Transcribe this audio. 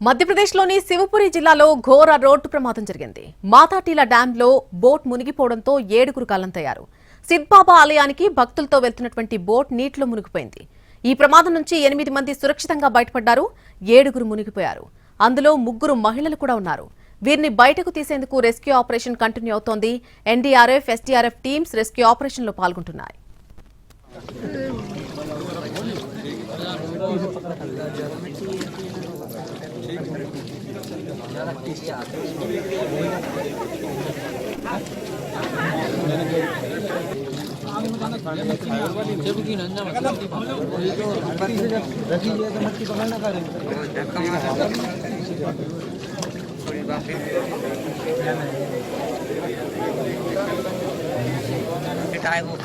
మధ్యప్రదేశ్లోని శివపురి జిల్లాలో ఘోర రోడ్డు ప్రమాదం జరిగింది. మాతాటీల డ్యాంలో బోట్ మునిగిపోవడంతో 7గురు గల్లంతయ్యారు. సిద్బాబా ఆలయానికి భక్తులతో వెళ్తున్నటువంటి బోట్ నీటిలో మునిగిపోయింది. ఈ ప్రమాదం నుంచి 8 మంది సురక్షితంగా బయటపడ్డారు. 7గురు మునిగిపోయారు. అందులో 3 మహిళలు కూడా ఉన్నారు. వీరిని బయటకు తీసేందుకు రెస్క్యూ ఆపరేషన్ కంటిన్యూ అవుతోంది. ఎన్డీఆర్ఎఫ్, ఎస్డీఆర్ఎఫ్ టీమ్స్ రెస్క్యూ ఆపరేషన్లో పాల్గొంటున్నాయి. वो